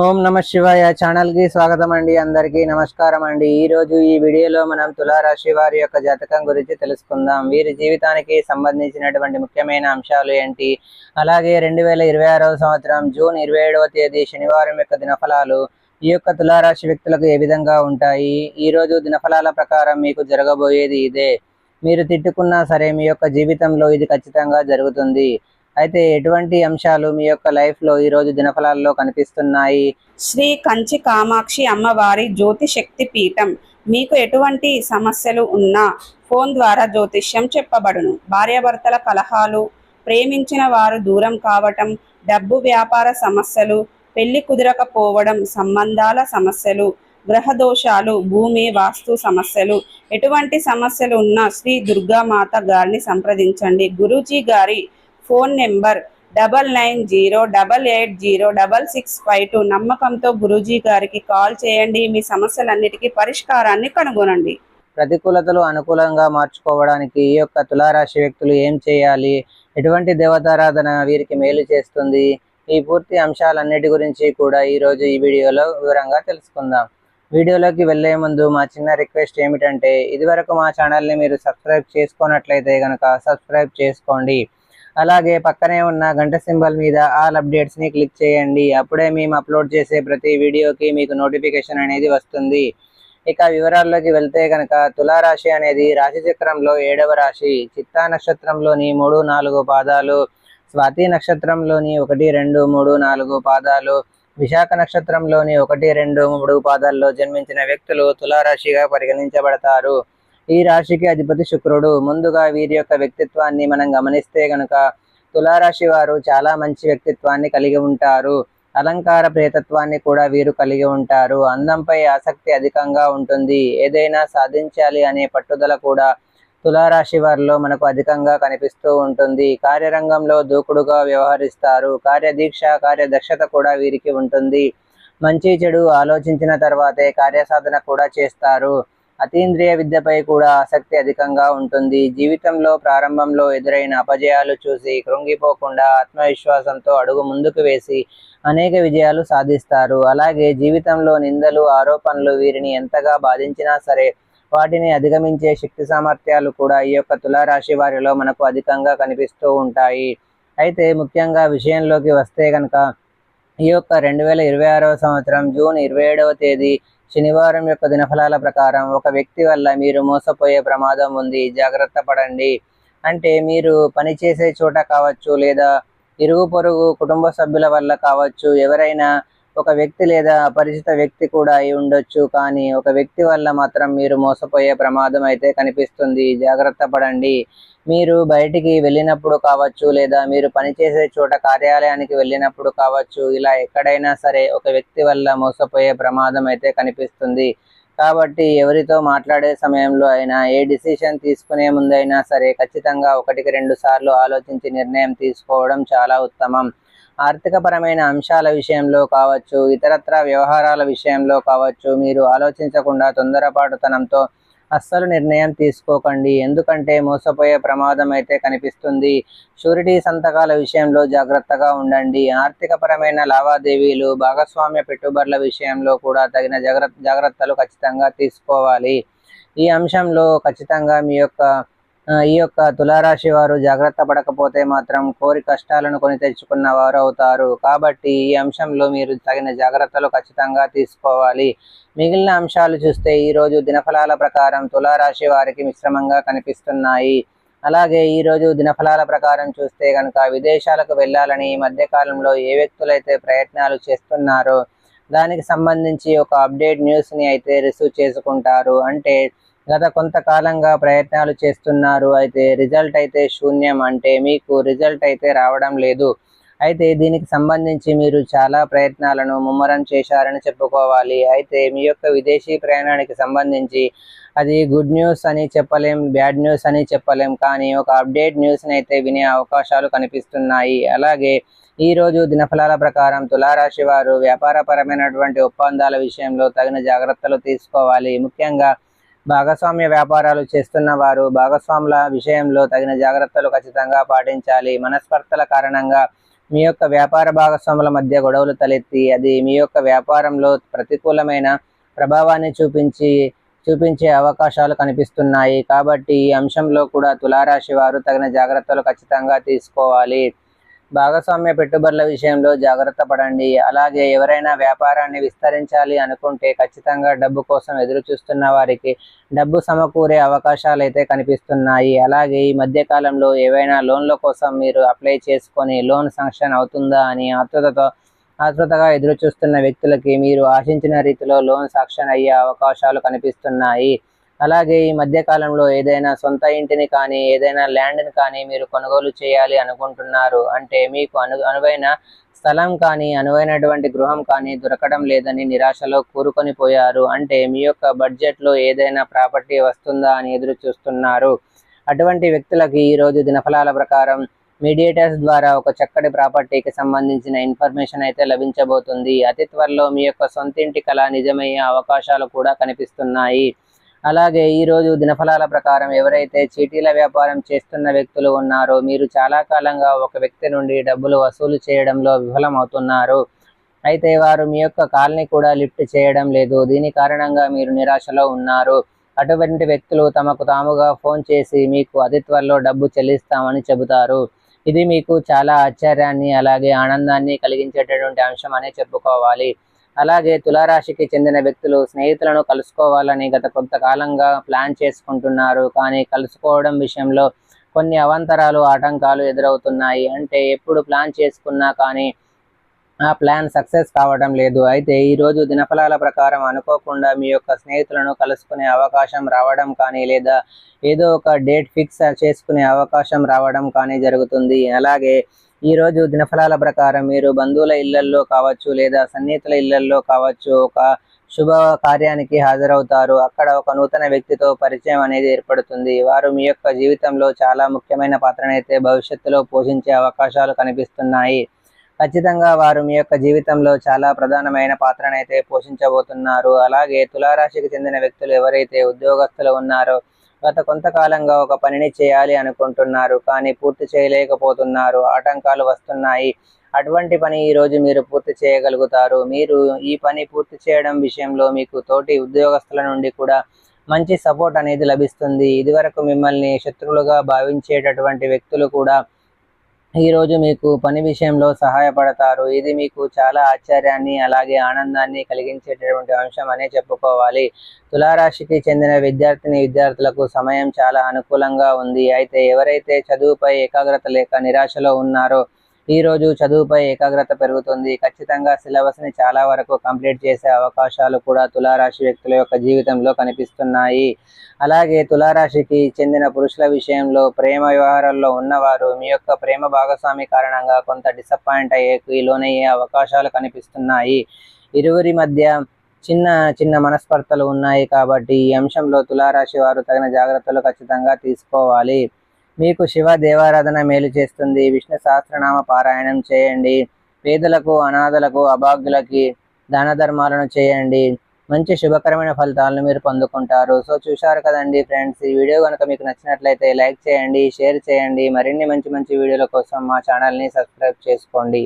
ఓం నమ శివాయ ఛానల్ కి స్వాగతం అండి. అందరికీ నమస్కారం అండి. ఈ రోజు ఈ వీడియోలో మనం తులారాశి వారి యొక్క జాతకం గురించి తెలుసుకుందాం. వీరి జీవితానికి సంబంధించినటువంటి ముఖ్యమైన అంశాలు ఏంటి, అలాగే 2026వ సంవత్సరం జూన్ 27వ తేదీ శనివారం యొక్క దినఫలాలు ఈ యొక్క తులారాశి వ్యక్తులకు ఏ విధంగా ఉంటాయి. ఈ రోజు దినఫలాల ప్రకారం మీకు జరగబోయేది ఇదే. మీరు తిట్టుకున్నా సరే మీ యొక్క జీవితంలో ఇది ఖచ్చితంగా జరుగుతుంది. అయితే ఎటువంటి అంశాలు మీ యొక్క లైఫ్ లో ఈ రోజు దినఫలాల్లో కనిపిస్తున్నాయి? శ్రీ కంచి కామాక్షి అమ్మవారి జ్యోతి శక్తి పీఠం. మీకు ఎటువంటి సమస్యలు ఉన్నా ఫోన్ ద్వారా జ్యోతిష్యం చెప్పబడును. భార్యాభర్తల కలహాలు, ప్రేమించిన వారు దూరం కావటం, డబ్బు వ్యాపార సమస్యలు, పెళ్లి కుదరకపోవడం, సంబంధాల సమస్యలు, గ్రహ దోషాలు, భూమి వాస్తు సమస్యలు, ఎటువంటి సమస్యలు ఉన్నా శ్రీ దుర్గామాత గారిని సంప్రదించండి. గురూజీ గారి ఫోన్ నెంబర్ 9908806652. నమ్మకంతో గురూజీ గారికి కాల్ చేయండి. మీ సమస్యలన్నిటికీ పరిష్కారాన్ని కనుగొనండి. ప్రతికూలతలు అనుకూలంగా మార్చుకోవడానికి ఈ యొక్క తులారాశి వ్యక్తులు ఏం చేయాలి, ఎటువంటి దేవతారాధన వీరికి మేలు చేస్తుంది, ఈ పూర్తి అంశాలన్నిటి గురించి కూడా ఈ రోజు ఈ వీడియోలో వివరంగా తెలుసుకుందాం. వీడియోలోకి వెళ్లే ముందు మా చిన్న రిక్వెస్ట్ ఏమిటంటే, ఇదివరకు మా ఛానల్ని మీరు సబ్స్క్రైబ్ చేసుకున్నట్లయితే కనుక సబ్స్క్రైబ్ చేసుకోండి. అలాగే పక్కనే ఉన్న గంట సింబల్ మీద ఆల్ అప్డేట్స్ ని క్లిక్ చేయండి. అప్పుడే మేము అప్లోడ్ చేసే ప్రతి వీడియోకి మీకు నోటిఫికేషన్ అనేది వస్తుంది. ఇక వివరాల్లోకి వెళ్తే కనుక, తులారాశి అనేది రాశి చక్రంలో 7వ రాశి. చిత్తా నక్షత్రంలోని 3, 4 పాదాలు, స్వాతి నక్షత్రంలోని 1, 2, 3, 4 పాదాలు, విశాఖ నక్షత్రంలోని 1, 2, 3 పాదాల్లో జన్మించిన వ్యక్తులు తులారాశిగా పరిగణించబడతారు. ఈ రాశికి అధిపతి శుక్రుడు. ముందుగా వీరి యొక్క వ్యక్తిత్వాన్ని మనం గమనిస్తే గనుక, తులారాశి వారు చాలా మంచి వ్యక్తిత్వాన్ని కలిగి ఉంటారు. అలంకార ప్రేతత్వాన్ని కూడా వీరు కలిగి ఉంటారు. అందంపై ఆసక్తి అధికంగా ఉంటుంది. ఏదైనా సాధించాలి అనే పట్టుదల కూడా తులారాశి వారిలో మనకు అధికంగా కనిపిస్తూ ఉంటుంది. కార్యరంగంలో దూకుడుగా వ్యవహరిస్తారు. కార్యదీక్ష, కార్యదక్షత కూడా వీరికి ఉంటుంది. మంచి చెడు ఆలోచించిన తర్వాతే కార్యసాధన కూడా చేస్తారు. అతీంద్రియ విద్యపై కూడా ఆసక్తి అధికంగా ఉంటుంది. జీవితంలో ప్రారంభంలో ఎదురైన అపజయాలు చూసి కృంగిపోకుండా ఆత్మవిశ్వాసంతో అడుగు ముందుకు వేసి అనేక విజయాలు సాధిస్తారు. అలాగే జీవితంలో నిందలు, ఆరోపణలు వీరిని ఎంతగా బాధించినా సరే వాటిని అధిగమించే శక్తి సామర్థ్యాలు కూడా ఈ యొక్క తులారాశి వారిలో మనకు అధికంగా కనిపిస్తూ ఉంటాయి. అయితే ముఖ్యంగా విషయంలోకి వస్తే కనుక, ఈ యొక్క 2026వ సంవత్సరం జూన్ 27వ తేదీ శనివారం యొక్క దినఫలాల ప్రకారం ఒక వ్యక్తి వల్ల మీరు మోసపోయే ప్రమాదం ఉంది. జాగ్రత్త పడండి. అంటే మీరు పనిచేసే చోట కావచ్చు, లేదా ఇరుగు పొరుగు కుటుంబ సభ్యుల వల్ల కావచ్చు, ఎవరైనా ఒక వ్యక్తి లేదా అపరిచిత వ్యక్తి కూడా అయి ఉండొచ్చు. కానీ ఒక వ్యక్తి వల్ల మాత్రం మీరు మోసపోయే ప్రమాదం అయితే కనిపిస్తుంది. జాగ్రత్త పడండి. మీరు బయటికి వెళ్ళినప్పుడు కావచ్చు, లేదా మీరు పనిచేసే చోట కార్యాలయానికి వెళ్ళినప్పుడు కావచ్చు, ఇలా ఎక్కడైనా సరే ఒక వ్యక్తి వల్ల మోసపోయే ప్రమాదం అయితే కనిపిస్తుంది. కాబట్టి ఎవరితో మాట్లాడే సమయంలో అయినా, ఏ డిసిషన్ తీసుకునే ముందైనా సరే ఖచ్చితంగా 1-2 సార్లు ఆలోచించి నిర్ణయం తీసుకోవడం చాలా ఉత్తమం. ఆర్థికపరమైన అంశాల విషయంలో కావచ్చు, ఇతరత్రా వ్యవహారాల విషయంలో కావచ్చు, మీరు ఆలోచించకుండా తొందరపాటుతనంతో అస్సలు నిర్ణయం తీసుకోకండి. ఎందుకంటే మోసపోయే ప్రమాదం అయితే కనిపిస్తుంది. షూరిటీ సంతకాల విషయంలో జాగ్రత్తగా ఉండండి. ఆర్థికపరమైన లావాదేవీలు, భాగస్వామ్య పెట్టుబడుల విషయంలో కూడా తగిన జాగ్రత్తలు ఖచ్చితంగా తీసుకోవాలి. ఈ అంశంలో ఖచ్చితంగా ఈ యొక్క తులారాశి వారు జాగ్రత్త పడకపోతే మాత్రం కోరి కష్టాలను కొని తెచ్చుకున్న వారు అవుతారు. కాబట్టి ఈ అంశంలో మీరు తగిన జాగ్రత్తలు ఖచ్చితంగా తీసుకోవాలి. మిగిలిన అంశాలు చూస్తే ఈ రోజు దినఫలాల ప్రకారం తులారాశి వారికి మిశ్రమంగా కనిపిస్తున్నాయి. అలాగే ఈ రోజు దినఫలాల ప్రకారం చూస్తే కనుక, విదేశాలకు వెళ్ళాలని ఈ మధ్యకాలంలో ఏ వ్యక్తులైతే ప్రయత్నాలు చేస్తున్నారో దానికి సంబంధించి ఒక అప్డేట్ న్యూస్ని అయితే రిసీవ్ చేసుకుంటారు. అంటే గత కొంతకాలంగా ప్రయత్నాలు చేస్తున్నారు, అయితే రిజల్ట్ అయితే శూన్యం. అంటే మీకు రిజల్ట్ అయితే రావడం లేదు. అయితే దీనికి సంబంధించి మీరు చాలా ప్రయత్నాలను ముమ్మరం చేశారని చెప్పుకోవాలి. అయితే మీ యొక్క విదేశీ ప్రయాణానికి సంబంధించి అది గుడ్ న్యూస్ అని చెప్పలేం, బ్యాడ్ న్యూస్ అని చెప్పలేం. కానీ ఒక అప్డేట్ న్యూస్ని అయితే వినే అవకాశాలు కనిపిస్తున్నాయి. అలాగే ఈ రోజు దినఫలాల ప్రకారం తులారాశి వారు వ్యాపారపరమైనటువంటి ఒప్పందాల విషయంలో తగిన జాగ్రత్తలు తీసుకోవాలి. ముఖ్యంగా భాగస్వామ్య వ్యాపారాలు చేస్తున్న వారు భాగస్వాముల విషయంలో తగిన జాగ్రత్తలు ఖచ్చితంగా పాటించాలి. మనస్పర్ధల కారణంగా మీ యొక్క వ్యాపార భాగస్వాముల మధ్య గొడవలు తలెత్తి అది మీ యొక్క వ్యాపారంలో ప్రతికూలమైన ప్రభావాన్ని చూపించే అవకాశాలు కనిపిస్తున్నాయి. కాబట్టి ఈ అంశంలో కూడా తులారాశి వారు తగిన జాగ్రత్తలు ఖచ్చితంగా తీసుకోవాలి. భాగస్వామ్య పెట్టుబడుల విషయంలో జాగ్రత్త పడండి. అలాగే ఎవరైనా వ్యాపారాన్ని విస్తరించాలి అనుకుంటే ఖచ్చితంగా డబ్బు కోసం ఎదురు చూస్తున్న వారికి డబ్బు సమకూరే అవకాశాలు అయితే కనిపిస్తున్నాయి. అలాగే ఈ మధ్య కాలంలో ఏవైనా లోన్ల కోసం మీరు అప్లై చేసుకొని లోన్ శాంక్షన్ అవుతుందా అని ఆతృతగా ఎదురు చూస్తున్న వ్యక్తులకి మీరు ఆశించిన రీతిలో లోన్ శాంక్షన్ అయ్యే అవకాశాలు కనిపిస్తున్నాయి. అలాగే ఈ మధ్య కాలంలో ఏదైనా సొంత ఇంటిని కానీ ఏదైనా ల్యాండ్ని కానీ మీరు కొనుగోలు చేయాలి అనుకుంటున్నారు అంటే మీకు అనువైన స్థలం కానీ అనువైనటువంటి గృహం కానీ దొరకడం లేదని నిరాశలో కూరుకొని పోయారు. అంటే మీ యొక్క బడ్జెట్లో ఏదైనా ప్రాపర్టీ వస్తుందా అని ఎదురు చూస్తున్నారు. అటువంటి వ్యక్తులకి ఈరోజు దినఫలాల ప్రకారం మీడియేటర్స్ ద్వారా ఒక చక్కటి ప్రాపర్టీకి సంబంధించిన ఇన్ఫర్మేషన్ అయితే లభించబోతుంది. అతి త్వరలో మీ యొక్క సొంతింటి కళ నిజమయ్యే అవకాశాలు కూడా కనిపిస్తున్నాయి. అలాగే ఈరోజు దినఫలాల ప్రకారం ఎవరైతే చీటీల వ్యాపారం చేస్తున్న వ్యక్తులు ఉన్నారో మీరు చాలా కాలంగా ఒక వ్యక్తి నుండి డబ్బులు వసూలు చేయడంలో విఫలమవుతున్నారు. అయితే వారు మీ యొక్క కాల్ని కూడా లిఫ్ట్ చేయడం లేదు. దీని కారణంగా మీరు నిరాశలో ఉన్నారు. అటువంటి వ్యక్తులు తమకు తాముగా ఫోన్ చేసి మీకు అతి త్వరలో డబ్బు చెల్లిస్తామని చెబుతారు. ఇది మీకు చాలా ఆశ్చర్యాన్ని అలాగే ఆనందాన్ని కలిగించేటటువంటి అంశం అనే చెప్పుకోవాలి. అలాగే తులారాశికి చెందిన వ్యక్తులు స్నేహితులను కలుసుకోవాలని గత కొంతకాలంగా ప్లాన్ చేసుకుంటున్నారు. కానీ కలుసుకోవడం విషయంలో కొన్ని అవాంతరాలు ఆటంకాలు ఎదురవుతున్నాయి. అంటే ఎప్పుడు ప్లాన్ చేసుకున్నా కానీ ఆ ప్లాన్ సక్సెస్ కావడం లేదు. అయితే ఈరోజు దినఫలాల ప్రకారం అనుకోకుండా మీ యొక్క స్నేహితులను కలుసుకునే అవకాశం రావడం కానీ లేదా ఏదో ఒక డేట్ ఫిక్స్ చేసుకునే అవకాశం రావడం కానీ జరుగుతుంది. అలాగే ఈరోజు దినఫలాల ప్రకారం మీరు బంధువుల ఇళ్లల్లో కావచ్చు లేదా సన్నిహితుల ఇళ్లల్లో కావచ్చు ఒక శుభ కార్యానికి హాజరవుతారు. అక్కడ ఒక నూతన వ్యక్తితో పరిచయం అనేది ఏర్పడుతుంది. వారు మీ యొక్క జీవితంలో చాలా ముఖ్యమైన పాత్రనైతే భవిష్యత్తులో పోషించే అవకాశాలు కనిపిస్తున్నాయి. ఖచ్చితంగా వారు మీ యొక్క జీవితంలో చాలా ప్రధానమైన పాత్రనైతే పోషించబోతున్నారు. అలాగే తులారాశికి చెందిన వ్యక్తులు ఎవరైతే ఉద్యోగస్తులు ఉన్నారో గత కొంతకాలంగా ఒక పనిని చేయాలి అనుకుంటున్నారు కానీ పూర్తి చేయలేకపోతున్నారు. ఆటంకాలు వస్తున్నాయి. అటువంటి పని ఈరోజు మీరు పూర్తి చేయగలుగుతారు. మీరు ఈ పని పూర్తి చేయడం విషయంలో మీకు తోటి ఉద్యోగస్తుల నుండి కూడా మంచి సపోర్ట్ అనేది లభిస్తుంది. ఇదివరకు మిమ్మల్ని శత్రువులుగా భావించేటటువంటి వ్యక్తులు కూడా ఈరోజు మీకు పని విషయంలో సహాయపడతారు. ఇది మీకు చాలా ఆశ్చర్యాన్ని అలాగే ఆనందాన్ని కలిగించేటటువంటి అంశం అనే చెప్పుకోవాలి. తులారాశికి చెందిన విద్యార్థులకు సమయం చాలా అనుకూలంగా ఉంది. అయితే ఎవరైతే చదువుపై ఏకాగ్రత లేక నిరాశలో ఉన్నారో ఈరోజు చదువుపై ఏకాగ్రత పెరుగుతుంది. ఖచ్చితంగా సిలబస్ని చాలా వరకు కంప్లీట్ చేసే అవకాశాలు కూడా తులారాశి వ్యక్తుల యొక్క జీవితంలో కనిపిస్తున్నాయి. అలాగే తులారాశికి చెందిన పురుషుల విషయంలో ప్రేమ వ్యవహారాల్లో ఉన్నవారు మీ యొక్క ప్రేమ భాగస్వామి కారణంగా కొంత డిసప్పాయింట్ అయ్యే లోనయ్యే అవకాశాలు కనిపిస్తున్నాయి. ఇరువురి మధ్య చిన్న మనస్పర్ధలు ఉన్నాయి. కాబట్టి ఈ అంశంలో తులారాశి వారు తగిన జాగ్రత్తలు ఖచ్చితంగా తీసుకోవాలి. మీకు శివ దేవారాధన మేలు చేస్తుంది. విష్ణు సహస్రనామ పారాయణం చేయండి. పేదలకు అనాథలకు అభాగ్యులకి దాన ధర్మాలను చేయండి. మంచి శుభకరమైన ఫలితాలను మీరు పొందుకుంటారు. సో చూశారు కదండి ఫ్రెండ్స్, ఈ వీడియో కనుక మీకు నచ్చినట్లయితే లైక్ చేయండి, షేర్ చేయండి. మరిన్ని మంచి వీడియోల కోసం మా ఛానల్ని సబ్స్క్రైబ్ చేసుకోండి.